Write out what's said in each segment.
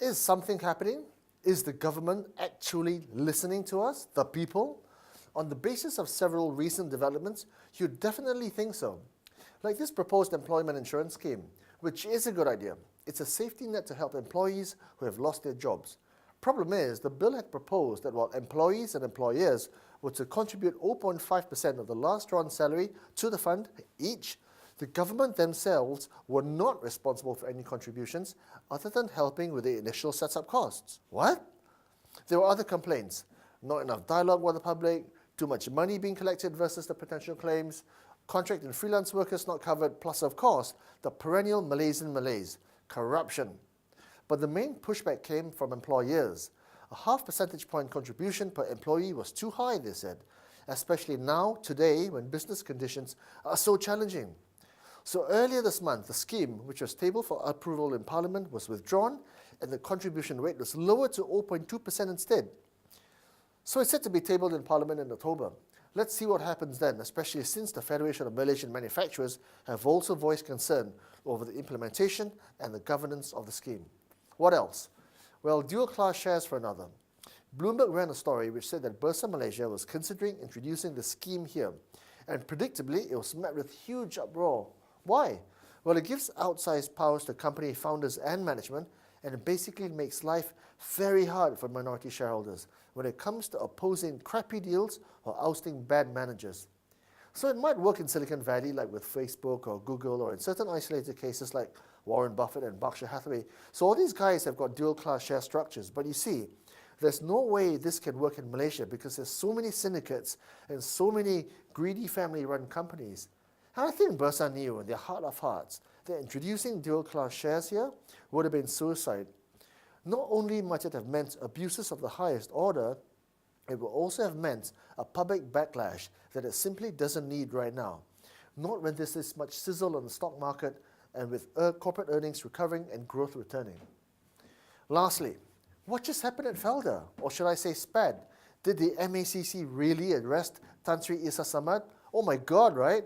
Is something happening? Is the government actually listening to us, the people? On the basis of several recent developments, you'd definitely think so. Like this proposed employment insurance scheme, which is a good idea. It's a safety net to help employees who have lost their jobs. Problem is, the bill had proposed that while employees and employers were to contribute 0.5% of the last drawn salary to the fund each, the government themselves were not responsible for any contributions other than helping with the initial setup costs. What? There were other complaints. Not enough dialogue with the public, too much money being collected versus the potential claims, contract and freelance workers not covered, plus of course, the perennial Malaysian malaise, corruption. But the main pushback came from employers. A half percentage point contribution per employee was too high, they said, especially now, today, when business conditions are so challenging. So earlier this month, the scheme, which was tabled for approval in Parliament, was withdrawn and the contribution rate was lowered to 0.2% instead. So it's set to be tabled in Parliament in October. Let's see what happens then, especially since the Federation of Malaysian Manufacturers have also voiced concern over the implementation and the governance of the scheme. What else? Well, dual-class shares for another. Bloomberg ran a story which said that Bursa Malaysia was considering introducing the scheme here, and predictably it was met with huge uproar. Why? Well, it gives outsized powers to company founders and management, and it basically makes life very hard for minority shareholders when it comes to opposing crappy deals or ousting bad managers. So it might work in Silicon Valley like with Facebook or Google, or in certain isolated cases like Warren Buffett and Berkshire Hathaway. So all these guys have got dual-class share structures. But you see, there's no way this can work in Malaysia because there's so many syndicates and so many greedy family-run companies. And I think Bursa knew in their heart of hearts that introducing dual-class shares here would have been suicide. Not only might it have meant abuses of the highest order, it would also have meant a public backlash that it simply doesn't need right now. Not when there's this much sizzle on the stock market and with corporate earnings recovering and growth returning. Lastly, what just happened at Felda? Or should I say SPAD? Did the MACC really arrest Tan Sri Issa Samad? Oh my God, right?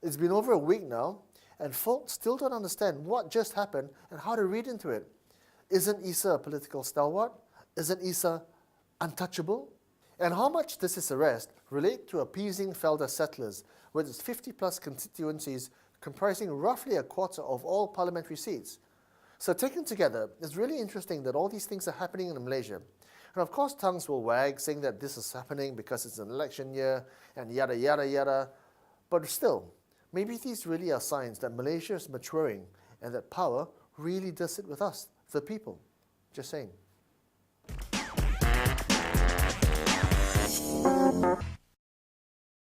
It's been over a week now, and folks still don't understand what just happened and how to read into it. Isn't Issa a political stalwart? Isn't Issa untouchable? And how much does this arrest relate to appeasing Felda settlers with its 50-plus constituencies comprising roughly a quarter of all parliamentary seats? So taken together, it's really interesting that all these things are happening in Malaysia. And of course, tongues will wag saying that this is happening because it's an election year and yada, yada, yada. But still, maybe these really are signs that Malaysia is maturing and that power really does sit with us, the people. Just saying.